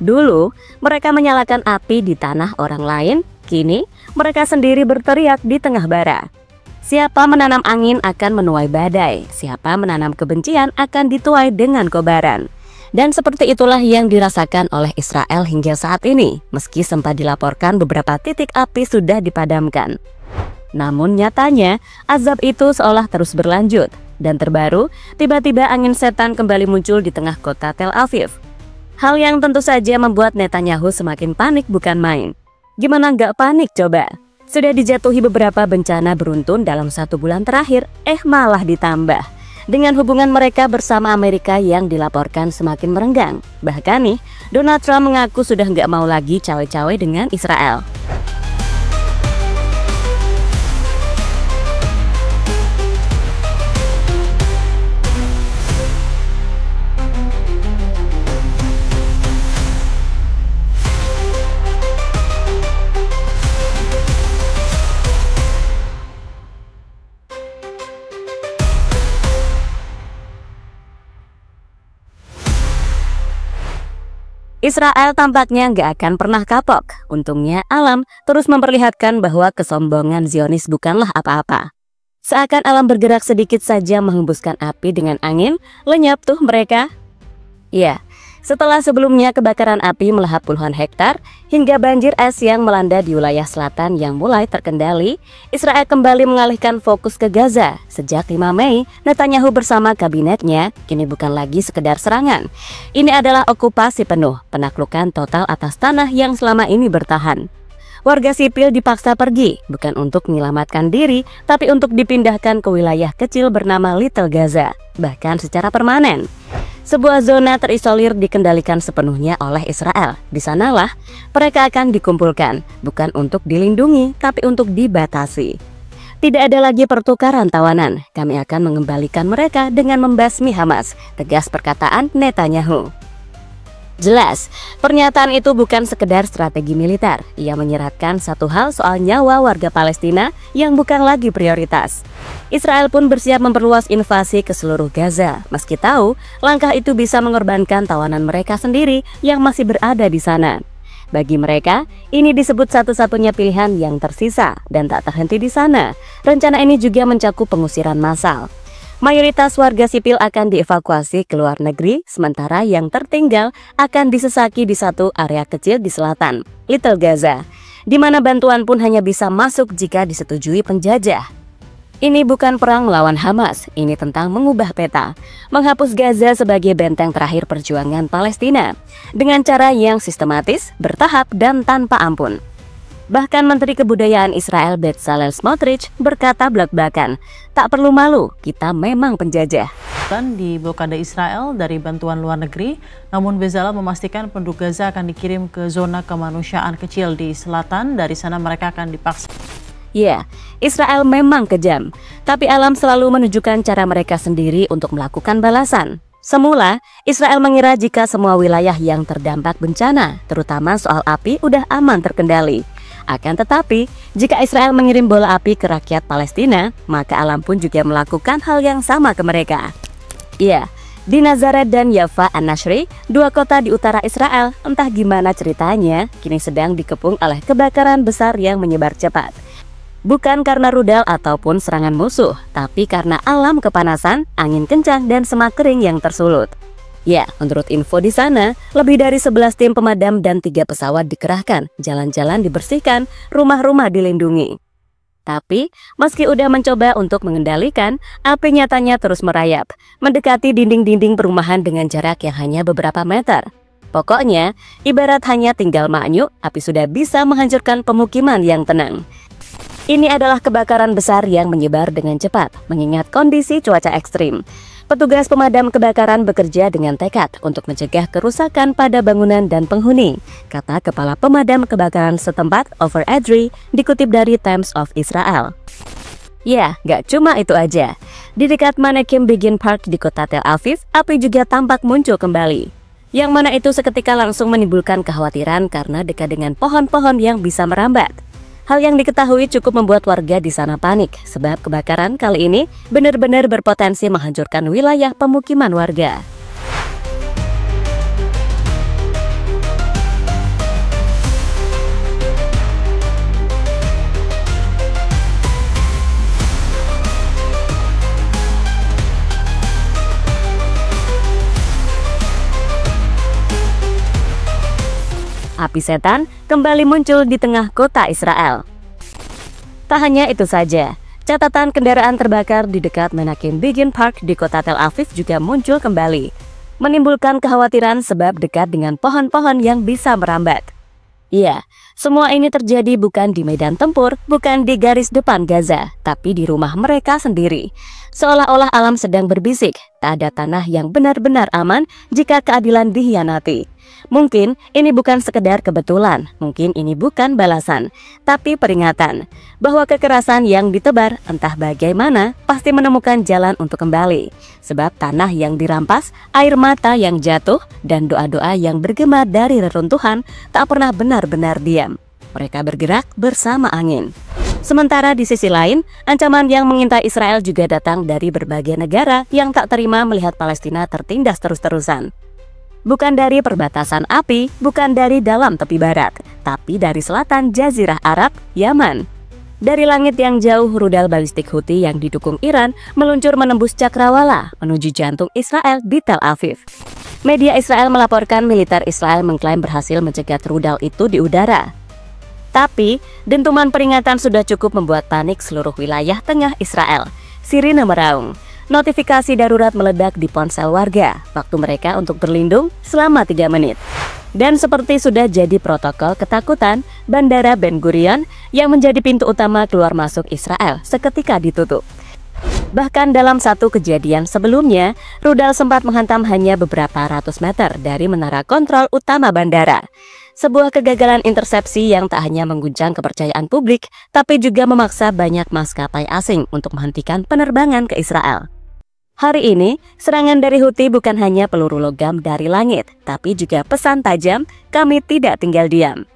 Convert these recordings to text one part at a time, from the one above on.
Dulu, mereka menyalakan api di tanah orang lain, kini mereka sendiri berteriak di tengah bara. Siapa menanam angin akan menuai badai, siapa menanam kebencian akan dituai dengan kobaran. Dan seperti itulah yang dirasakan oleh Israel hingga saat ini, meski sempat dilaporkan beberapa titik api sudah dipadamkan. Namun nyatanya, azab itu seolah terus berlanjut. Dan terbaru, tiba-tiba angin setan kembali muncul di tengah kota Tel Aviv. Hal yang tentu saja membuat Netanyahu semakin panik bukan main. Gimana nggak panik coba? Sudah dijatuhi beberapa bencana beruntun dalam 1 bulan terakhir, malah ditambah dengan hubungan mereka bersama Amerika yang dilaporkan semakin merenggang. Bahkan nih, Donald Trump mengaku sudah nggak mau lagi cawe-cawe dengan Israel. Israel tampaknya nggak akan pernah kapok. Untungnya alam terus memperlihatkan bahwa kesombongan Zionis bukanlah apa-apa. Seakan alam bergerak sedikit saja menghembuskan api dengan angin, lenyap tuh mereka. Ya, setelah sebelumnya kebakaran api melahap puluhan hektar hingga banjir es yang melanda di wilayah selatan yang mulai terkendali, Israel kembali mengalihkan fokus ke Gaza. Sejak 5 Mei, Netanyahu bersama kabinetnya kini bukan lagi sekedar serangan. Ini adalah okupasi penuh, penaklukan total atas tanah yang selama ini bertahan. Warga sipil dipaksa pergi, bukan untuk menyelamatkan diri, tapi untuk dipindahkan ke wilayah kecil bernama Little Gaza, bahkan secara permanen. Sebuah zona terisolir dikendalikan sepenuhnya oleh Israel. Di sanalah mereka akan dikumpulkan, bukan untuk dilindungi, tapi untuk dibatasi. Tidak ada lagi pertukaran tawanan. Kami akan mengembalikan mereka dengan membasmi Hamas, tegas perkataan Netanyahu. Jelas, pernyataan itu bukan sekedar strategi militer. Ia menyeratkan satu hal soal nyawa warga Palestina yang bukan lagi prioritas. Israel pun bersiap memperluas invasi ke seluruh Gaza, meski tahu langkah itu bisa mengorbankan tawanan mereka sendiri yang masih berada di sana. Bagi mereka, ini disebut satu-satunya pilihan yang tersisa dan tak terhenti di sana. Rencana ini juga mencakup pengusiran massal. Mayoritas warga sipil akan dievakuasi ke luar negeri, sementara yang tertinggal akan disesaki di satu area kecil di selatan, Little Gaza, di mana bantuan pun hanya bisa masuk jika disetujui penjajah. Ini bukan perang melawan Hamas, ini tentang mengubah peta, menghapus Gaza sebagai benteng terakhir perjuangan Palestina, dengan cara yang sistematis, bertahap, dan tanpa ampun. Bahkan Menteri Kebudayaan Israel Bezalel Smotrich berkata belak-belakan, tak perlu malu, kita memang penjajah. Di blokade Israel dari bantuan luar negeri, namun Bezalel memastikan penduduk Gaza akan dikirim ke zona kemanusiaan kecil di selatan, dari sana mereka akan dipaksa. Ya, Israel memang kejam, tapi alam selalu menunjukkan cara mereka sendiri untuk melakukan balasan. Semula, Israel mengira jika semua wilayah yang terdampak bencana, terutama soal api, udah aman terkendali. Akan tetapi, jika Israel mengirim bola api ke rakyat Palestina, maka alam pun juga melakukan hal yang sama ke mereka. Ya, di Nazaret dan Yafa An-Nashri, 2 kota di utara Israel, entah gimana ceritanya, kini sedang dikepung oleh kebakaran besar yang menyebar cepat. Bukan karena rudal ataupun serangan musuh, tapi karena alam kepanasan, angin kencang, dan semak kering yang tersulut. Ya, menurut info di sana, lebih dari 11 tim pemadam dan 3 pesawat dikerahkan, jalan-jalan dibersihkan, rumah-rumah dilindungi. Tapi, meski udah mencoba untuk mengendalikan, api nyatanya terus merayap, mendekati dinding-dinding perumahan dengan jarak yang hanya beberapa meter. Pokoknya, ibarat hanya tinggal manyuk, api sudah bisa menghancurkan pemukiman yang tenang. Ini adalah kebakaran besar yang menyebar dengan cepat, mengingat kondisi cuaca ekstrim. Petugas pemadam kebakaran bekerja dengan tekad untuk mencegah kerusakan pada bangunan dan penghuni, kata Kepala Pemadam Kebakaran setempat Ofer Edrei, dikutip dari Times of Israel. Ya, gak cuma itu aja. Di dekat Manekim Begin Park di kota Tel Aviv, api juga tampak muncul kembali. Yang mana itu seketika langsung menimbulkan kekhawatiran karena dekat dengan pohon-pohon yang bisa merambat. Hal yang diketahui cukup membuat warga di sana panik, sebab kebakaran kali ini benar-benar berpotensi menghancurkan wilayah pemukiman warga. api setan kembali muncul di tengah kota Israel. Tak hanya itu saja, catatan kendaraan terbakar di dekat Menachem Begin Park di kota Tel Aviv juga muncul kembali, menimbulkan kekhawatiran sebab dekat dengan pohon-pohon yang bisa merambat. Iya, semua ini terjadi bukan di medan tempur, bukan di garis depan Gaza, tapi di rumah mereka sendiri. Seolah-olah alam sedang berbisik, tak ada tanah yang benar-benar aman jika keadilan dikhianati. Mungkin ini bukan sekedar kebetulan, mungkin ini bukan balasan, tapi peringatan bahwa kekerasan yang ditebar entah bagaimana pasti menemukan jalan untuk kembali. Sebab tanah yang dirampas, air mata yang jatuh, dan doa-doa yang bergema dari reruntuhan tak pernah benar-benar diam. Mereka bergerak bersama angin. Sementara di sisi lain, ancaman yang mengintai Israel juga datang dari berbagai negara yang tak terima melihat Palestina tertindas terus-terusan. Bukan dari perbatasan api, bukan dari dalam tepi barat, tapi dari selatan Jazirah Arab, Yaman. Dari langit yang jauh, rudal balistik Houthi yang didukung Iran meluncur menembus cakrawala menuju jantung Israel di Tel Aviv. Media Israel melaporkan militer Israel mengklaim berhasil mencegat rudal itu di udara. Tapi, dentuman peringatan sudah cukup membuat panik seluruh wilayah tengah Israel. Sirine meraung. Notifikasi darurat meledak di ponsel warga, waktu mereka untuk berlindung selama 3 menit. Dan seperti sudah jadi protokol ketakutan, Bandara Ben Gurion yang menjadi pintu utama keluar masuk Israel seketika ditutup. Bahkan dalam satu kejadian sebelumnya, rudal sempat menghantam hanya beberapa ratus meter dari menara kontrol utama bandara. Sebuah kegagalan intersepsi yang tak hanya mengguncang kepercayaan publik, tapi juga memaksa banyak maskapai asing untuk menghentikan penerbangan ke Israel. Hari ini, serangan dari Houthi bukan hanya peluru logam dari langit, tapi juga pesan tajam, kami tidak tinggal diam.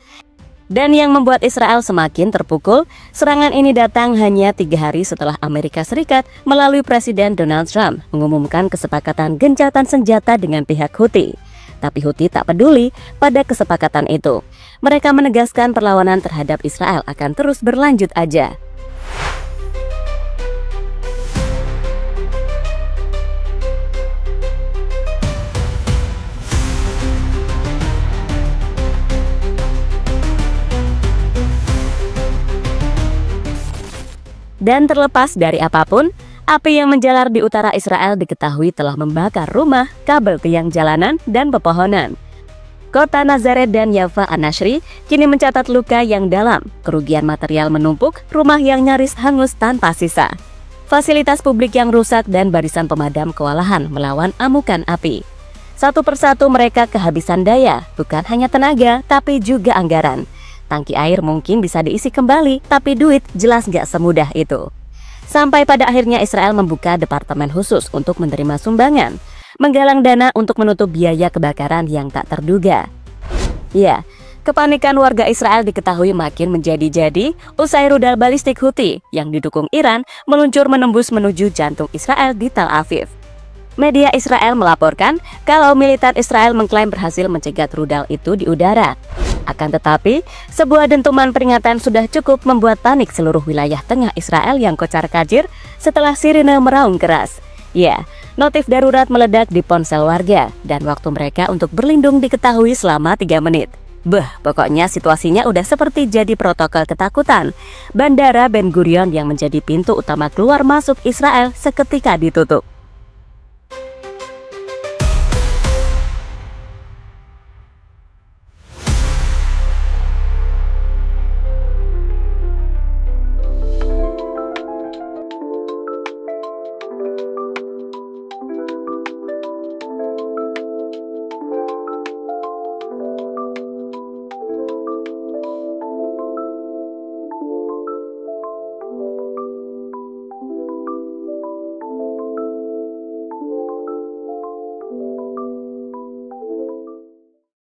Dan yang membuat Israel semakin terpukul, serangan ini datang hanya 3 hari setelah Amerika Serikat melalui Presiden Donald Trump mengumumkan kesepakatan gencatan senjata dengan pihak Houthi. Tapi Houthi tak peduli pada kesepakatan itu. Mereka menegaskan perlawanan terhadap Israel akan terus berlanjut aja. Dan terlepas dari apapun, api yang menjalar di utara Israel diketahui telah membakar rumah, kabel tiang jalanan, dan pepohonan. Kota Nazaret dan Yafa An-Nashri kini mencatat luka yang dalam, kerugian material menumpuk, rumah yang nyaris hangus tanpa sisa. Fasilitas publik yang rusak dan barisan pemadam kewalahan melawan amukan api. Satu persatu mereka kehabisan daya, bukan hanya tenaga, tapi juga anggaran. Tangki air mungkin bisa diisi kembali, tapi duit jelas gak semudah itu. Sampai pada akhirnya Israel membuka departemen khusus untuk menerima sumbangan, menggalang dana untuk menutup biaya kebakaran yang tak terduga. Ya, kepanikan warga Israel diketahui makin menjadi-jadi usai rudal balistik Houthi yang didukung Iran meluncur menembus menuju jantung Israel di Tel Aviv. Media Israel melaporkan kalau militer Israel mengklaim berhasil mencegat rudal itu di udara. Akan tetapi, sebuah dentuman peringatan sudah cukup membuat panik seluruh wilayah tengah Israel yang kocar-kacir setelah sirine meraung keras. Ya, notif darurat meledak di ponsel warga dan waktu mereka untuk berlindung diketahui selama 3 menit. Pokoknya situasinya udah seperti jadi protokol ketakutan. Bandara Ben Gurion yang menjadi pintu utama keluar masuk Israel seketika ditutup.